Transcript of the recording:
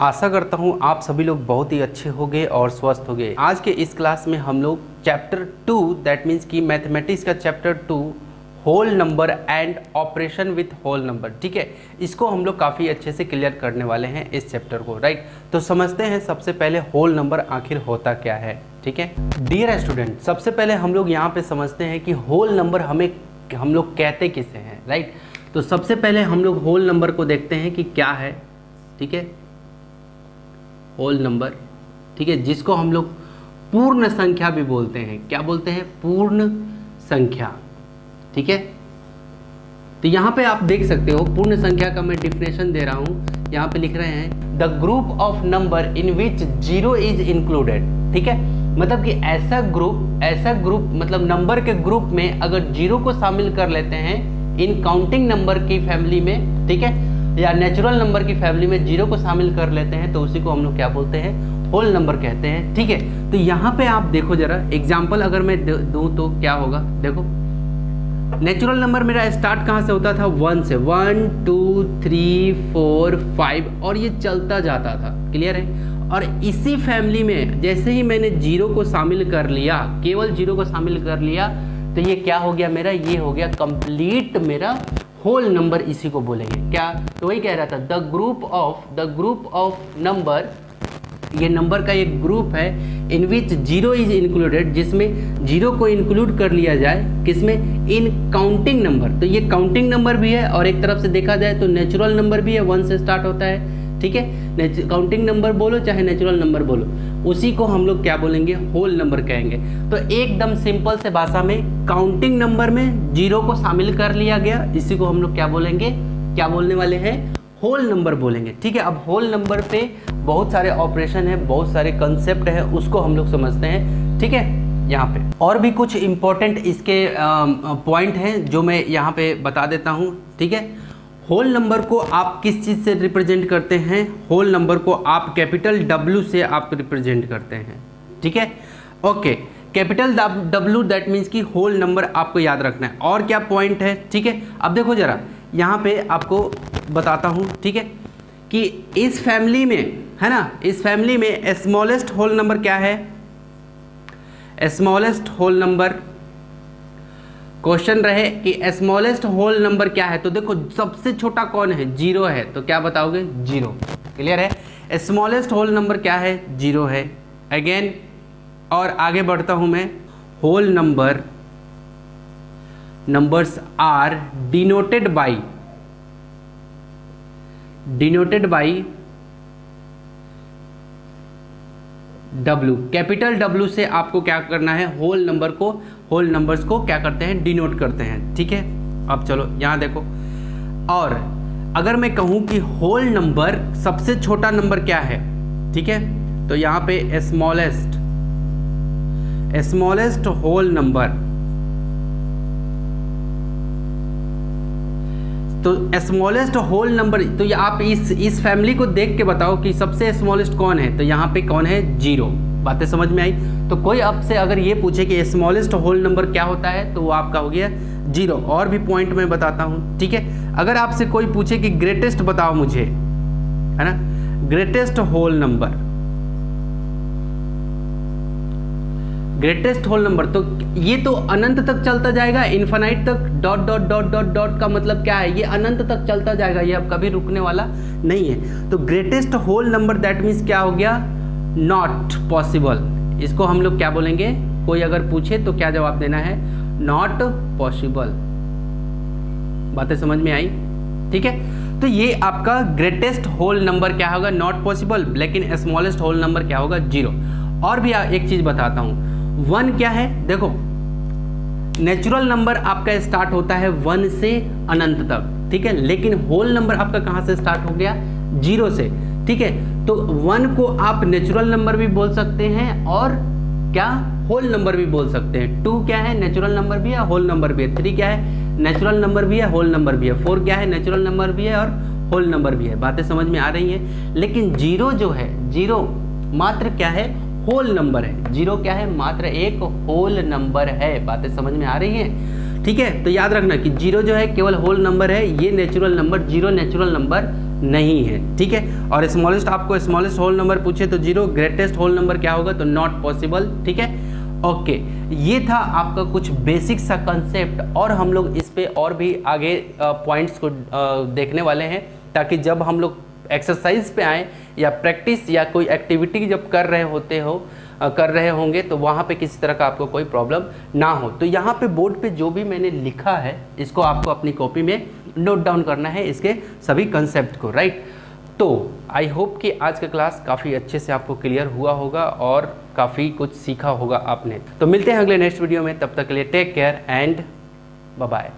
आशा करता हूँ आप सभी लोग बहुत ही अच्छे होंगे और स्वस्थ होंगे। आज के इस क्लास में हम लोग चैप्टर 2 दैट मीन्स कि मैथमेटिक्स का chapter 2 whole number and operation with whole number, ठीक है, इसको हम लोग काफ़ी अच्छे से क्लियर करने वाले हैं इस चैप्टर को, राइट। तो समझते हैं सबसे पहले होल नंबर आखिर होता क्या है, ठीक है। डियर स्टूडेंट, सबसे पहले हम लोग यहाँ पे समझते हैं कि होल नंबर हम लोग कहते किसे हैं, राइट। तो सबसे पहले हम लोग होल नंबर को देखते हैं कि क्या है, ठीक है। होल नंबर, ठीक है, जिसको हम लोग पूर्ण संख्या भी बोलते हैं। क्या बोलते हैं? पूर्ण संख्या, ठीक है। तो यहाँ पे आप देख सकते हो पूर्ण संख्या का मैं डिफिनेशन दे रहा हूँ। यहाँ पे लिख रहे हैं the group of number in which zero is included, ठीक है। मतलब कि ऐसा ग्रुप मतलब नंबर के ग्रुप में अगर जीरो को शामिल कर लेते हैं इन काउंटिंग नंबर की फैमिली में, ठीक है, या नेचुरल नंबर की फैमिली में जीरो को शामिल कर लेते हैं तो उसी को हम लोग क्या बोलते हैं? होल नंबर कहते हैं, ठीक है। तो यहाँ पे आप देखो जरा एग्जाम्पल अगर मैं दूं तो क्या होगा, देखो नेचुरल नंबर मेरा स्टार्ट कहाँ से होता था? 1 से, 1 2 3 4 5 और ये चलता जाता था, क्लियर है। और इसी फैमिली में जैसे ही मैंने जीरो को शामिल कर लिया, केवल जीरो को शामिल कर लिया, तो ये क्या हो गया मेरा? ये हो गया कंप्लीट मेरा होल नंबर, इसी को बोलेंगे क्या? तो वही कह रहा था द ग्रुप ऑफ नंबर, ये नंबर का एक ग्रुप है इन विच जीरो इज इंक्लूडेड, जिसमें जीरो को इंक्लूड कर लिया जाए, किसमें? इन काउंटिंग नंबर। तो ये काउंटिंग नंबर भी है और एक तरफ से देखा जाए तो नेचुरल नंबर भी है, 1 से स्टार्ट होता है, ठीक है। काउंटिंग नंबर बोलो चाहे नेचुरल नंबर बोलो, उसी को हम लोग क्या बोलेंगे? होल नंबर कहेंगे। तो एकदम सिंपल से भाषा में काउंटिंग नंबर में जीरो को शामिल कर लिया गया, इसी को हम लोग क्या बोलेंगे? क्या बोलने वाले हैं? होल नंबर बोलेंगे, ठीक है। अब होल नंबर पे बहुत सारे ऑपरेशन है, बहुत सारे कंसेप्ट है, उसको हम लोग समझते हैं, ठीक है। यहाँ पे और भी कुछ इंपॉर्टेंट इसके पॉइंट हैं जो मैं यहाँ पे बता देता हूँ, ठीक है। होल नंबर को आप किस चीज़ से रिप्रेजेंट करते हैं? होल नंबर को आप कैपिटल W से आप रिप्रेजेंट करते हैं, ठीक है। Okay, capital W that means कि होल नंबर आपको याद रखना है। और क्या पॉइंट है, ठीक है। अब देखो जरा यहाँ पे आपको बताता हूँ, ठीक है, कि इस फैमिली में है ना, इस फैमिली में स्मॉलेस्ट होल नंबर क्या है? स्मॉलेस्ट होल नंबर, क्वेश्चन रहे कि स्मॉलेस्ट होल नंबर क्या है, तो देखो सबसे छोटा कौन है? जीरो है, तो क्या बताओगे? जीरो, क्लियर है। स्मॉलेस्ट होल नंबर क्या है? जीरो है। अगेन और आगे बढ़ता हूं मैं, whole numbers are denoted by W, capital W से आपको क्या करना है? होल नंबर्स को क्या करते हैं? डिनोट करते हैं, ठीक है। अब चलो यहाँ देखो, और अगर मैं कहूँ कि होल नंबर सबसे छोटा नंबर क्या है, ठीक है, तो यहाँ पे स्मॉलेस्ट होल नंबर, तो स्मॉलेस्ट होल नंबर, तो ये आप इस फैमिली को देख के बताओ कि सबसे स्मॉलेस्ट कौन है, तो यहाँ पे कौन है? जीरो। बातें समझ में आई? तो कोई आपसे अगर ये पूछे कि स्मॉलेस्ट होल नंबर क्या होता है, तो वो आपका हो गया जीरो। और भी पॉइंट मैं बताता हूँ, ठीक है। अगर आपसे कोई पूछे कि ग्रेटेस्ट बताओ मुझे, है ना, greatest whole number, greatest whole number, तो ये तो अनंत तक चलता जाएगा, इन्फिनाइट तक, dot dot dot dot dot का मतलब क्या है? ये अनंत तक चलता जाएगा, ये अब कभी रुकने वाला नहीं है। तो greatest whole number that means क्या हो गया? Not possible. इसको हम लोग क्या बोलेंगे? कोई अगर पूछे तो क्या जवाब देना है? Not possible. बातें समझ में आई? ठीक है। तो ये आपका ग्रेटेस्ट होल नंबर क्या होगा? Not possible. लेकिन स्मॉलेस्ट होल नंबर क्या होगा? जीरो। और भी एक चीज बताता हूं, 1 क्या है? देखो नेचुरल नंबर आपका स्टार्ट होता है 1 से अनंत तक, ठीक है, लेकिन होल नंबर आपका कहां से स्टार्ट हो गया? जीरो से, ठीक है। तो 1 को आप नेचुरल नंबर भी बोल सकते हैं और क्या? होल नंबर भी बोल सकते हैं। 2 क्या है? नेचुरल नंबर भी है, होल नंबर भी है। 3 क्या है? नेचुरल नंबर भी है, होल नंबर भी है। 4 क्या है? नेचुरल नंबर भी है और होल नंबर भी है। बातें समझ में आ रही है? लेकिन जीरो जो है, जीरो मात्र क्या है? होल नंबर है। जीरो क्या है? मात्र एक होल नंबर है। बातें समझ में आ रही हैं? ठीक है। तो याद रखना कि जीरो जो है केवल होल नंबर है, ये natural number, zero natural number नहीं है, ठीक है। और स्मॉलेस्ट, आपको स्मॉलेस्ट होल नंबर पूछे तो 0, ग्रेटेस्ट होल नंबर क्या होगा, तो नॉट पॉसिबल, ठीक है। ओके, ये था आपका कुछ बेसिक सा कंसेप्ट, और हम लोग इस पे और भी आगे पॉइंट्स को देखने वाले हैं, ताकि जब हम लोग एक्सरसाइज पे आए या प्रैक्टिस या कोई एक्टिविटी जब कर रहे होंगे तो वहाँ पे किसी तरह का आपको कोई प्रॉब्लम ना हो। तो यहाँ पे बोर्ड पे जो भी मैंने लिखा है इसको आपको अपनी कॉपी में नोट डाउन करना है, इसके सभी कंसेप्ट को, राइट। तो आई होप कि आज का क्लास काफ़ी अच्छे से आपको क्लियर हुआ होगा और काफ़ी कुछ सीखा होगा आपने। तो मिलते हैं अगले नेक्स्ट वीडियो में, तब तक के लिए take care and bye bye.